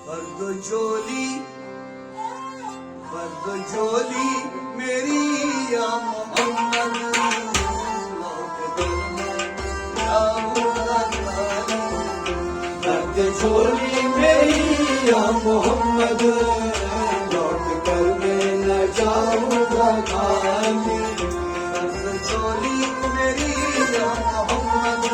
भर दो झोली मेरी या मोहम्मद, लौट कर मैं जाऊंगा खाली। भर दो झोली मेरी या मोहम्मद, लौट कर मैं न जाऊंगा खाली। भर दो झोली मेरी या मोहम्मद,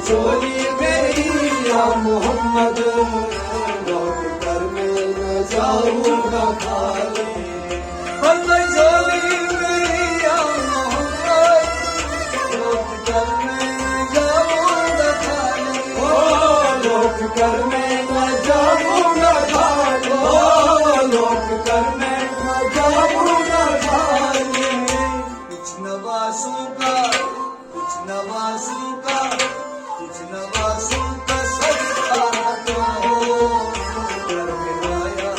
झोली मेरी या मोहम्मद, लौट कर मैं न जाऊंगा खाली। भर दो झोली मेरी या मोहम्मद, लौट कर मैं न जाऊंगा खाली। लौट कर मैं न जाऊंगा खाली। लौट कर मैं न जाऊंगा खाली। कुछ नवासों का, कुछ नवासों का, कुछ नवासों का सदका हो, कर मिलाया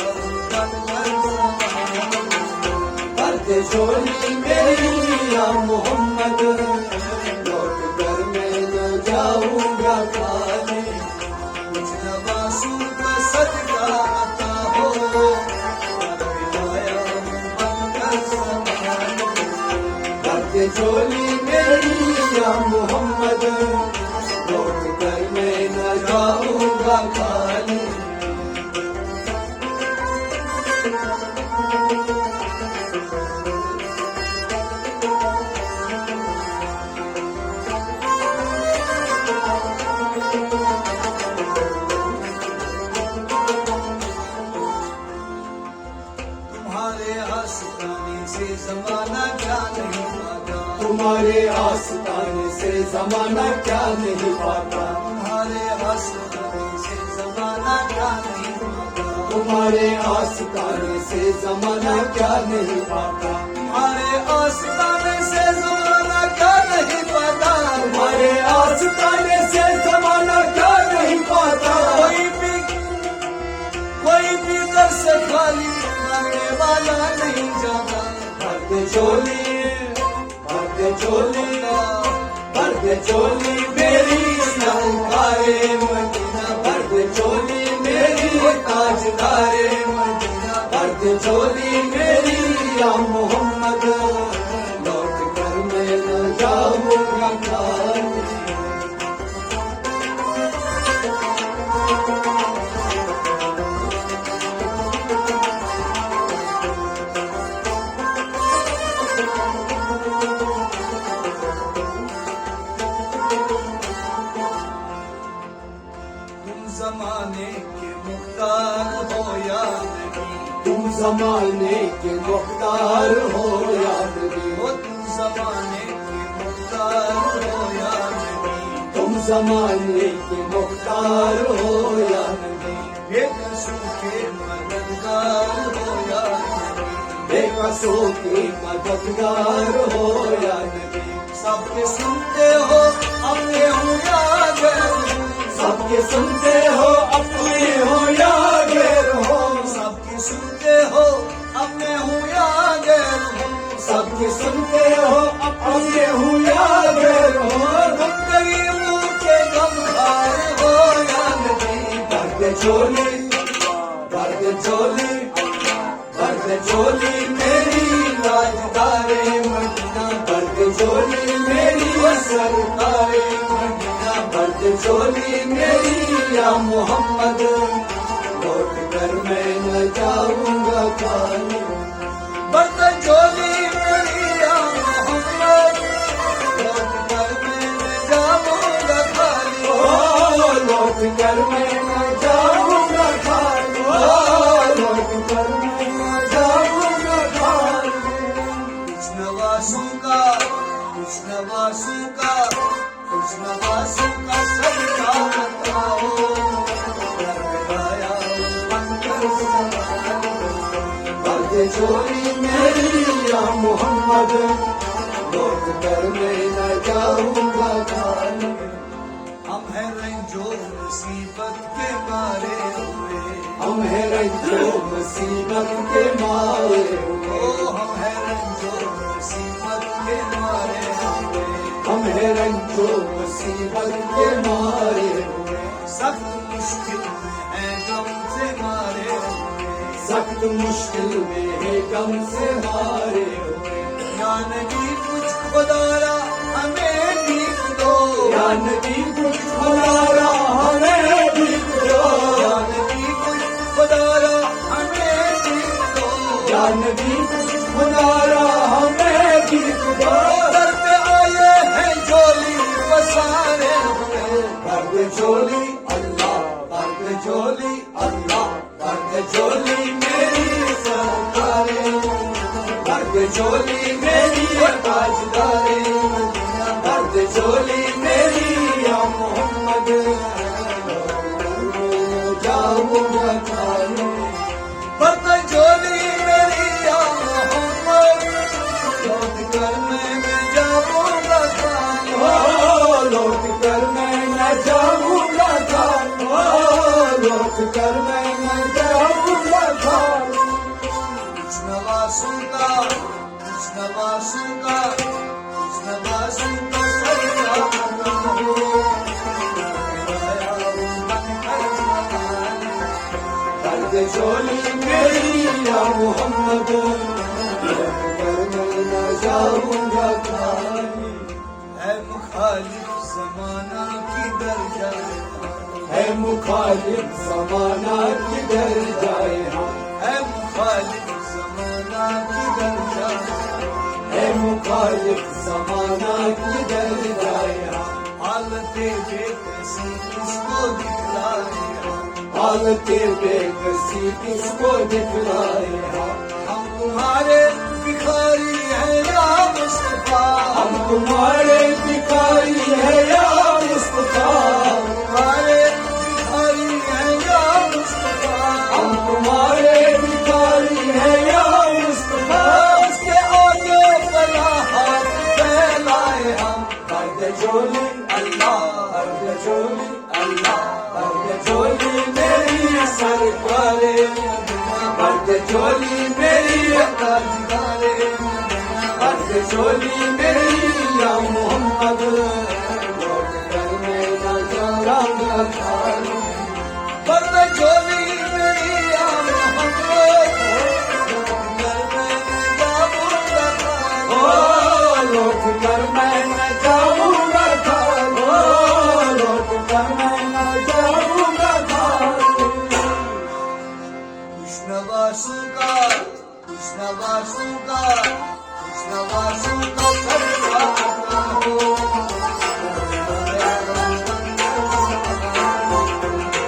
तन मन समान। भर दे झोली मेरी या मोहम्मद, लौट कर मैं न जाऊंगा खाली। कुछ नवासों का सदका हो, कर मिलाया तन मन समान। भर दे झोली मेरी या मोहम्मद, लौट कर मैं न जाऊंगा खाली। तुम्हारे आस्ताने से जमाना क्या नहीं पाता, तुम्हारे आस्ताने से जमाना क्या नहीं पाता। तुम्हारे आस्ताने से जमाना क्या नहीं पाता, तुम्हारे आस्ताने से जमाना क्या नहीं पाता। तुम्हारे आस्ताने से जमाना क्या नहीं पाता, तुम्हारे आस्ताने से जमाना क्या नहीं पाता। कोई भी दर से खाली आने वाला नहीं जाता। भर दे झोली, भर दे झोली, भर दे झोली मेरी सरकारे मदीना। भर दे झोली मेरी ताजदारे मदीना। भर दे झोली मेरी या मोहम्मद, लौट कर मैं न जाऊंगा खाली। जमाने के मुख्तार हो या नबी, तुम जमाने के मुख्तार हो या नबी। हो तुम जमाने के मुख्तार हो या नबी, तुम जमाने के मुख्तार हो या नबी। बेकसों के मददगार हो या नबी, बेकसों के मददगार हो या नबी। सबके सुनते हो अपने हो या गैर, सबके सुनते हो अपने हो या गैर हो। सबके सुनते हो अपने हो या गैर हो। सबके सुनते हो अपने हो या गैर हो। तुम गरीबों के गमखार हो या नबी। भर दे झोली, भर दे झोली, भर दे झोली मेरी ताजदारे मदीना। भर दे झोली मेरी सरकारे मदीना। भर दे झोली मेरी या मोहम्मद, लौट कर मैं न जाऊंगा खाली। भर दे झोली मेरी या मोहम्मद, लौट कर मैं न जाऊंगा खाली। लौट कर मैं न जाऊंगा खाली। लौट कर मैं न जाऊंगा खाली। कुछ नवासों का, कुछ नवासों का, कुछ नवासों का सदका बताओ, कर मिलाया पंकर समान। भर दे झोली मेरी या मोहम्मद, लौट कर मैं न जाऊंगा खाली। हम हैं रंजो मुसीबत के मारे हुए, हम हैं रंजो मुसीबत के मारे हुए। हम हैं रंजो मुसीबत के मारे हुए। हम हैं रंजो मुसीबत के मारे हुए, सख्त मुश्किल में है गम से मारे हुए, सख्त मुश्किल में है गम से मारे हुए। या नबी कुछ खुदारा हमें भीख दो, या नबी कुछ खुदारा हमें भीख दो, या नबी कुछ खुदारा हमें भीख दो, या नबी कुछ खुदारा हमें भीख दो। दर पे आए हैं झोली पसारे हुए, भर दे झोली अल्लाह, भर दे झोली अल्लाह, भर दे झोली मेरी सरकारे, भर दे झोली मेरी ताजदारे, भर दे झोली मेरी या मोहम्मद, जाऊंगा खाने। भर दे झोली मेरी या मोहम्मद, लौट कर मैं जाऊंगा खाने, लौट कर मैं जाऊंगा खाने, लौट कर मैं जाऊंगा खाने। कुछ नवासों का, कुछ नवासों का, कुछ नवासों का सजदा करो, भर दे झोली मेरी या मोहम्मद, कर मैं न जाऊंगा खाने। है मुखालिफ ज़माना किधर जाए, है मुखालिफ ज़माना किधर जाए हम, है मुखालिफ ज़माना किधर जाए, है मुखालिफ ज़माना किधर जाए हम। हालते बेकसी किसको दिखलाए हम, हालते बेकसी किसको दिखलाए हम। हम तुम्हारे भिखारी हैं या मुस्तफा, हम तुम्हारे भिखारी हैं या मुस्तफा, तुम्हारे भिखारी हैं या मुस्तफा, हम तुम्हारे भिखारी हैं या मुस्तफा। उसके आगे बला हाथ फैलाए हम, भर दे झोली अल्लाह, भर दे झोली अल्लाह, भर दे झोली मेरी सरकारे, भर दे झोली मेरी ताजदारे, भर दे झोली मेरी या मोहम्मद, लौट कर मैं न जाऊंगा खाने। भर दे झोली मेरी या मोहम्मद, लौट कर मैं न जाऊंगा खाने, लौट कर मैं न जाऊंगा खाने, लौट कर मैं न जाऊंगा खाने। कुछ नवासों का, कुछ नवासों का, कुछ नवासों का सजदा करो,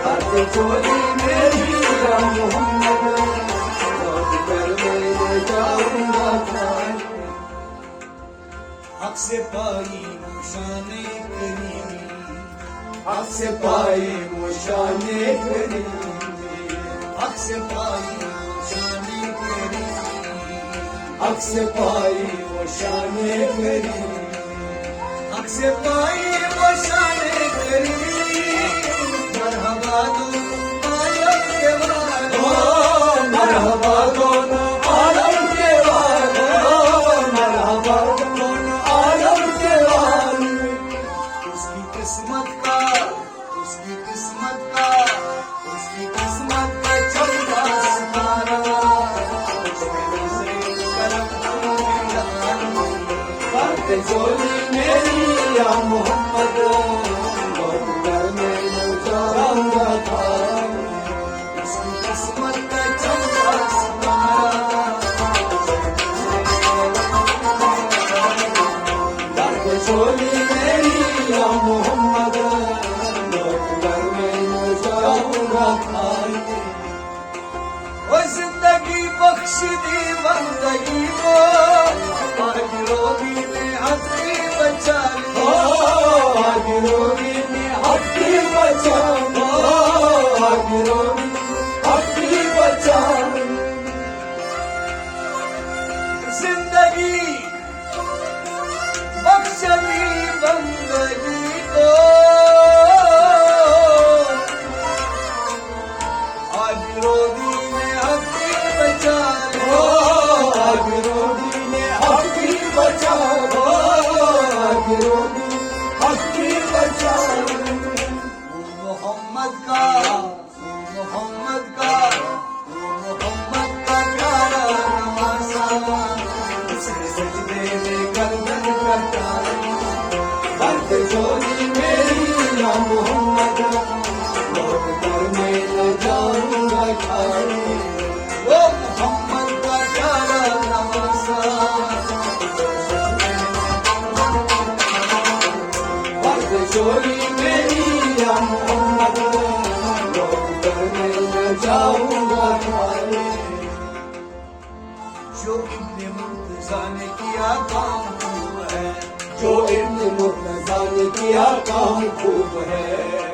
भर दे झोली मेरी या मोहम्मद, लौट कर मैं जाऊंगा खाने। हक से पाई मुशाने करीमी, हक से पाई मुशाने करीमी, हक से पाई मुशाने करीमी, हक से पाई मुशाने करीमी, हक से पाई मुशाने करीमी। मरहबा दोनों आलम के वालों, मरहबा दोनों आलम के वालों, मरहबा दोनों आलम के वालों। उसकी किस्मत का, उसकी किस्मत का, उसकी किस्मत का चमका सितारा, उसमें से करम डालो। भर दे झोली मेरी या मोहम्मद, लौट कर मैं न जाऊंगा खाने। उसकी किस्मत का चमका सितारा, भर दे झोली मेरी या मोहम्मद, लौट कर मैं न जाऊंगा खाने। ओ जिंदगी बख्श दी बंदगी को, आज रोगी ने हफ्ती बचा ली, आज रोगी ने हफ्ती बचा ली, आज रोगी हफ्ती बचा ली। जिंदगी बख्श दी बंदगी को, आज रोगी ने हफ्ती बचा ली, आज रोगी ने हफ्ती बचा ली, आज रोगी हक की पहचान, मोहम्मद का मोहम्मद का मोहम्मद का प्यारा नवासा, उसे सजदे में गर्दन करता बंद झोली मेरी या मोहम्मद, लौट कर मैं न जाऊंगा खाने, वो मोहम्मद का प्यारा नवासा, बंद झोली मेरी या मोहम्मद, लौट कर मैं न जाऊंगा खाने। जो इब्ने मुर्तज़ा ने किया काम खूब है, जो इब्ने मुर्तज़ा ने किया काम खूब है,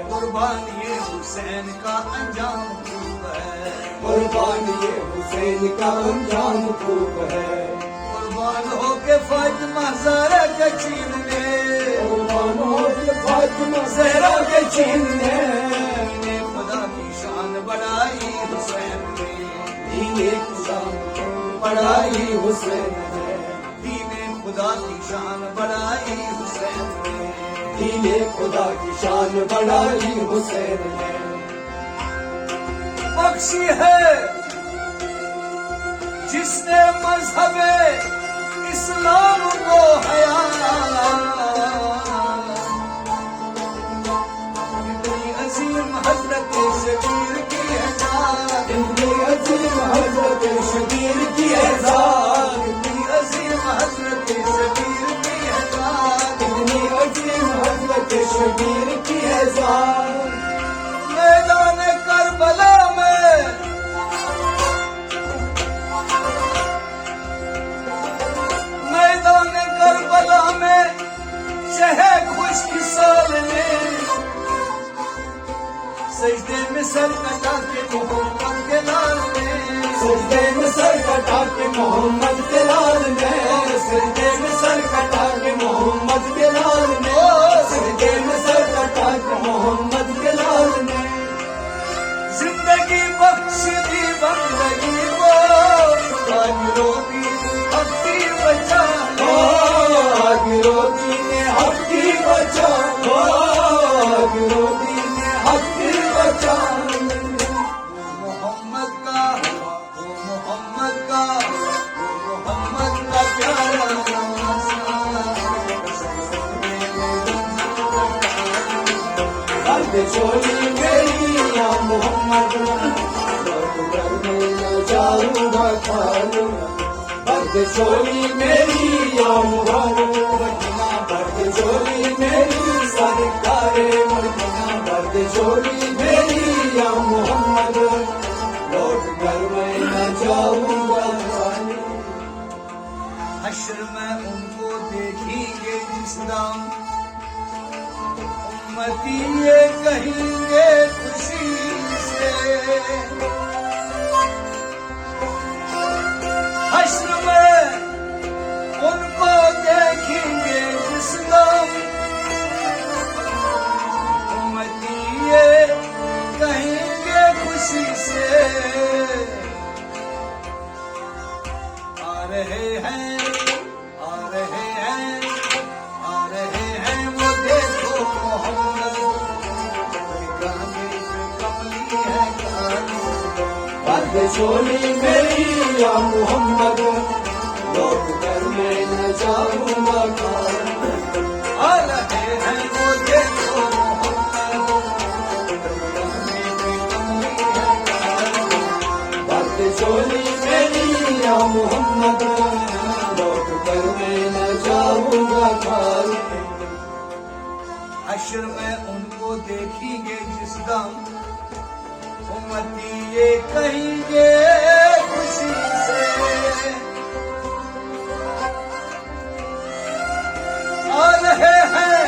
कुर्बानी हुसैन का अंजाम खूब है, कुर्बानी हुसैन का अंजाम खूब है, कुर्बान हो के फातिमा ज़हरा के छीनने, कुर्बान हो के फातिमा ज़हरा के छीनने, दीने खुदा की शान बढ़ाई हुसैन ने, दीने खुदा बढ़ाई हुसैन ने, दीने खुदा की शान बढ़ाई हुसैन ने, दीने खुदा की शान बढ़ाई हुसैन ने, बख्शी है जिसने मज़हबे इस्लाम को हया, इतनी अजीम हज़रत शबीर की एजाज़, इतनी अजीम हज़रत शबीर की एजाज़, इतनी अजीम हज़रत शबीर की एजाज़, इतनी अजीम हज़रत शबीर की एजाज़, मैदान करबला में मैदान करबला में शहे खुशकिसाल ने, सजदे में सर कटा के मोहम्मद के लाल ने, सजदे में सर कटा के मोहम्मद के लाल ने, सजदे में सर कटा के मोहम्मद के लाल ने, सजदे में सर कटा के मोहम्मद के लाल ने, जिंदगी बख्श दी बंदगी को, आगिरो दी हक की पहचान, आगिरो दी ने हक की पहचान, आगिरो दी ने हक की पहचान, मोहम्मद का मोहम्मद का मोहम्मद का प्यारा नवासा, बंद झोली मेरी या मोहम्मद, लौट कर मैं न जाऊंगा खाने, बंद झोली मेरी या मोहम्मद, बंद झोली मेरी सरकारे मदीना, बंद झोली मेरी या मोहम्मद, लौट कर मैं न जाऊंगा खाने। हश्र में उनको देखेंगे जिस दाम, उम्मती ये कहेंगे खुशी से, हश्र में उनको देखेंगे जिस दाम, उम्मती ये कहेंगे खुशी से, आ रहे हैं आ रहे हैं आ रहे हैं वो देखो मोहम्मद, कमली है कहानी, बंद झोली मेरी या मोहम्मद, लौट कर मैं न जाऊंगा खाने, आ रहे हैं वो देखो मोहम्मद, कमली है कहानी, बंद झोली मेरी या मोहम्मद, लौट कर मैं न जाऊंगा खाने। हश्र में उनको देखेंगे जिस दम, उम्मती ये कहेंगे खुशी से, आ रहे हैं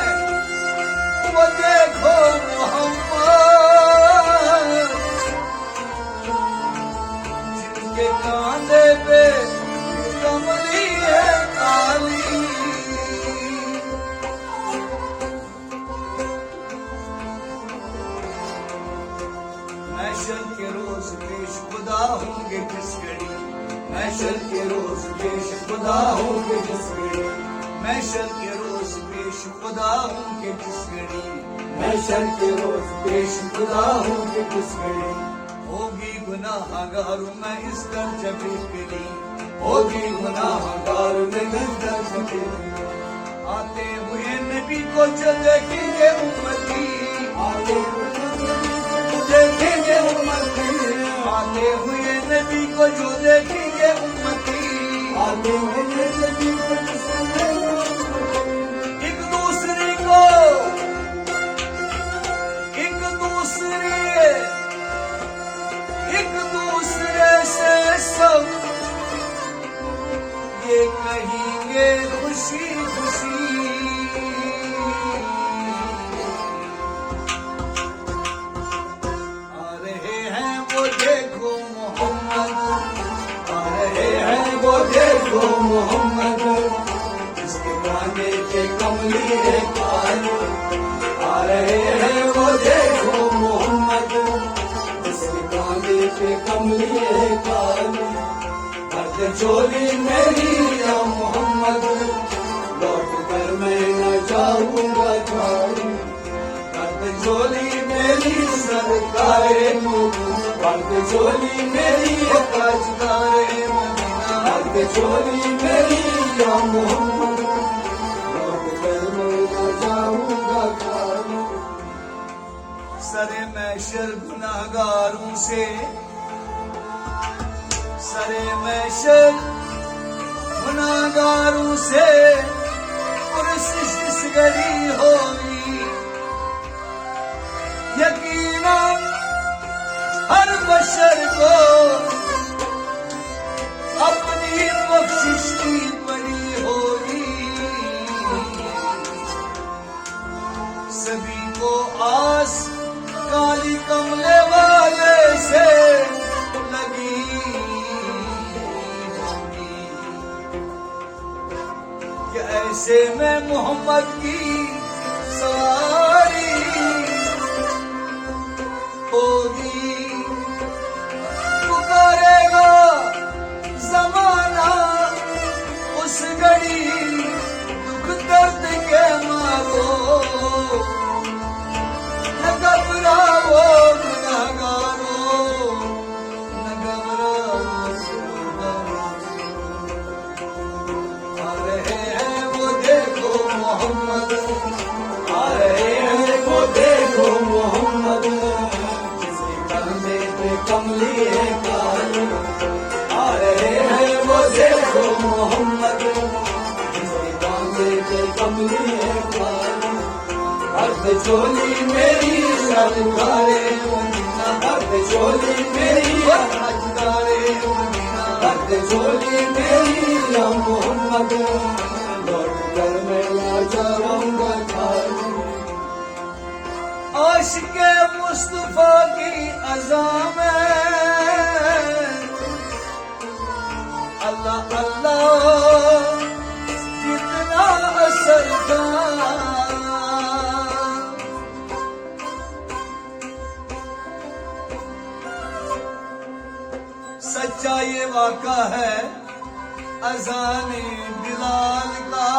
वो देखो मोहम्मद, जिनके कांधे पे कमली है काली, महशर के रोज पेश खुदा होंगे जिस घड़ी, महशर के रोज पेश खुदा होंगे जिस घड़ी, महशर के रोज पेश खुदा खुदा हूँ कि जिस घड़ी मैं शर के रोज पेश खुदा हूँ कि जिस घड़ी होगी गुनाहगार मैं इस दर जबी फिरी होगी गुनाहगार मैं इस दर जबी फिरी आते हुए नबी को जो देखेंगे उम्मती आते देखेंगे उम्मती आते हुए नबी को जो देखेंगे उम्मती आते हुए नबी को एक दूसरे को एक दूसरे से सब ये कहेंगे खुशी खुशी आ रहे हैं वो देखो मोहम्मद आ रहे हैं वो देखो मोहम्मद जिसके गाने के कमली है काले आ रहे हैं वो देखो मोहम्मद जिसके गाने के कमली है काले चोली मेरी या मोहम्मद लौट कर मैं न जाऊंगा खाली चोली मेरी सरकारे चोली मेरी ताजदारे मदीना चोली मेरी या मोहम्मद लौट कर मैं न जाऊंगा खाली सरे मैशर गुनाहगारों से सरे मैशर गुनाहगारों से पुरसिश इस घड़ी होगी यकीनन हर बशर को अपनी बख्शिश की बड़ी होगी सभी को आस काली कमले वाले से लगी ऐसे में मोहम्मद की सवारी होगी पुकारेगा जमाना उस घड़ी दुख दर्द के मारो न घबराओ गुनाहगारो न घबराओ मोहम्मद आ रहे हैं वो देखो मोहम्मद जिसके कंधे पे कमली है काले आ रहे हैं वो देखो मोहम्मद जिसके कंधे पे कमली है काले अर्ध चोली मेरी सरकारे मदीना अर्ध चोली मेरी ताजदारे मदीना अर्ध चोली मेरी या मोहम्मद कर मैं ना जाऊंगा खाली आशिक़े मुस्तफा की अज़ा में अल्लाह अल्लाह कितना असर था सच्चा ये वाक़ा है अज़ाने बिलाल का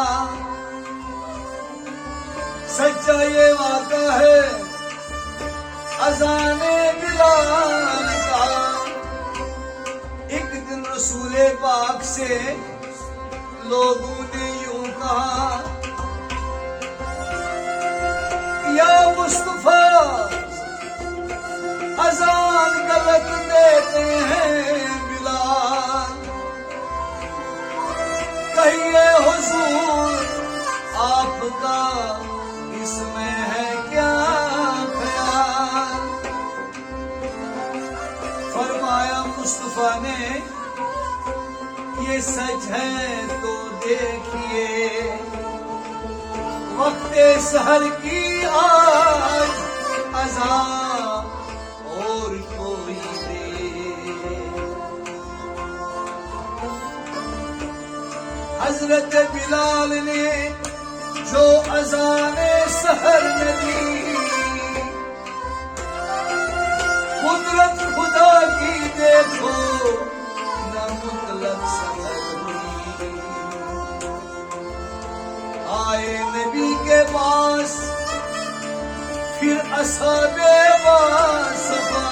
सच्चा ये वाक़ा है अज़ाने बिलाल का एक दिन रसूले पाक से लोगों ने यूं कहा या मुस्तफा अज़ान गलत देते हैं बिलाल कहिए हुजूर आपका इसमें है क्या ख्याल फरमाया मुस्तफा ने ये सच है तो देखिए वक्ते सहर की आज अज़ा और कोई हजरत बिलाल ने जो अज़ाने सहर न दी कुदरत खुदा की देखो न मुतलक सहर हुई आए नबी के बाद असहाबे वासफा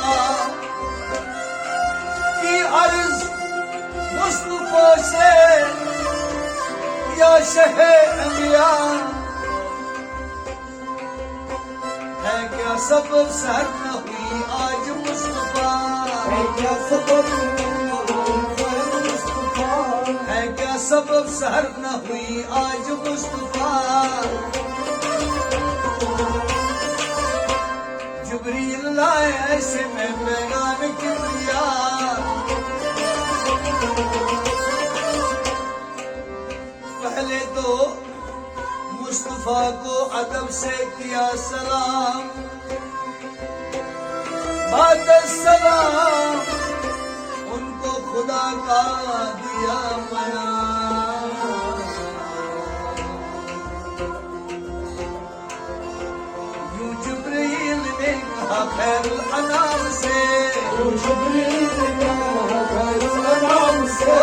की अर्ज मुस्तफा से, या शहे अंबिया है क्या सबब सर न हुई आज मुस्तफा, है क्या सबब मुस्तफा, है क्या सबब सर न हुई आज मुस्तफा। जिब्रील लाए ऐसे में पैगाम किबरिया, पहले तो मुस्तफा को अदब से किया सलाम, बाद सलाम उनको खुदा का दिया मना। यूं जिब्रील ने कहा खैरुल अनाम से, जिब्रील ने कहा खैरुल अनाम से,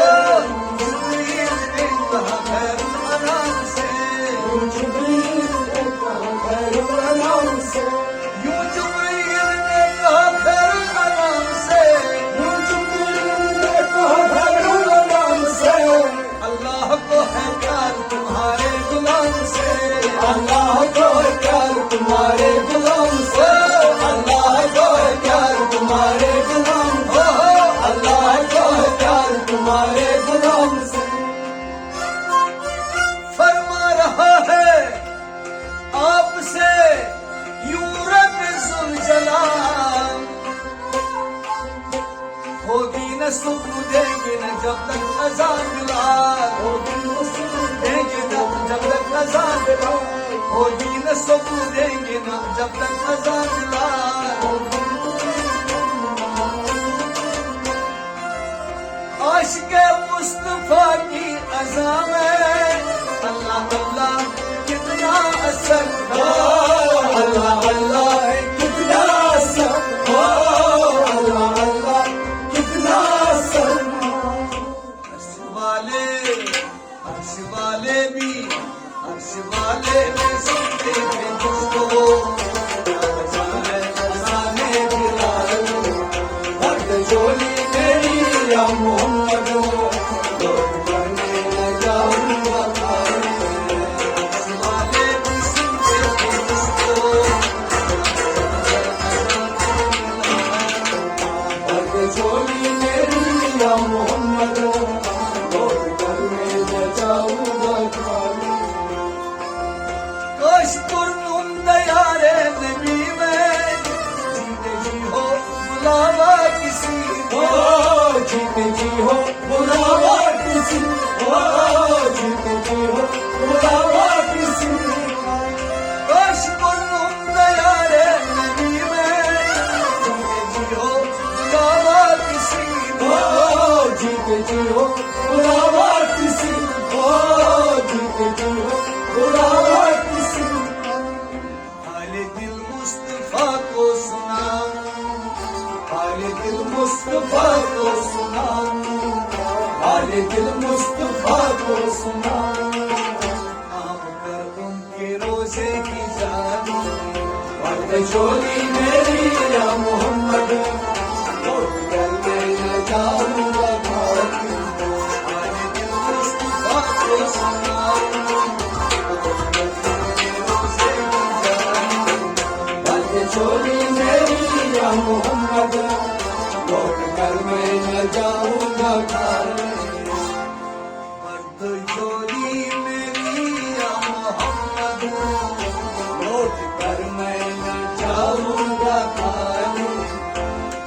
जिब्रील ने कहा खैरुल अनाम से, जिब्रील ने कहा खैरुल अनाम से, यूं जिब्रील ने कहा खैरुल अनाम से, यूं जिब्रील ने कहा खैरुल अनाम से। अल्लाह को है प्यार तुम्हारे गुलाम से, अल्लाह को है प्यार तुम्हारे गुलाम से, अल्लाह को है प्यार तुम्हारे गुलाम हो, अल्लाह को है प्यार तुम्हारे गुलाम से। फरमा रहा है आपसे यूं रब ज़ुलजलाल, होगी न सुकून देंगे न जब तक अज़ान बिलाल, देंगे न जब तक अज़ान बिलाल, होगी न सुकून देंगे न जब तक अज़ान बिलाल। आशिक़े मुस्तफा की अज़ा में अल्लाह अल्लाह कितना असर, अल्लाह अल्लाह कितना असर, अल्लाह अल्लाह कितना असर। अर्श वाले भी अर्श वाले भी सुनते थे मुझको, अज़ाने बिलाल दर्द झोली मेरी या मोहम्मद, लौट करने न जाऊंगा खाली। अर्श वाले भी सुनते थे मुझको, दर्द झोली मेरी या मोहम्मद, लौट करने न जाऊंगा खाली। काश तुम दयारे नबी में जीते जी हो बुलावा किसी को, जीते जी हो बुलावा किसी, जीते जी हो बुलावा किसी। काश तुम दयारे नबी में जीते जी हो बुलावा किसी को, जीते जी हो बुलावा किसी, जीते जी हो बुलावा किसी। हाले दिल मुस्तफा को सुना, हाले दिल मुस्तफा को सुना, हाले दिल मुस्तफा को सुना। आम कर उनके रोजे की जानी, दर्द झोली मेरी या मोहम्मद, लौट करने न जाऊंगा खाली। हाले दिल मुस्तफा को सुना, रोजे की जानी, दर्द झोली मेरी या मोहम्मद, लौट कर मैं न जाऊंगा खाली। मर्द झोली मेरी या मोहम्मद, लौट कर मैं न जाऊंगा खाली।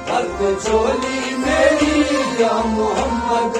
दर्द झोली मेरी या मोहम्मद,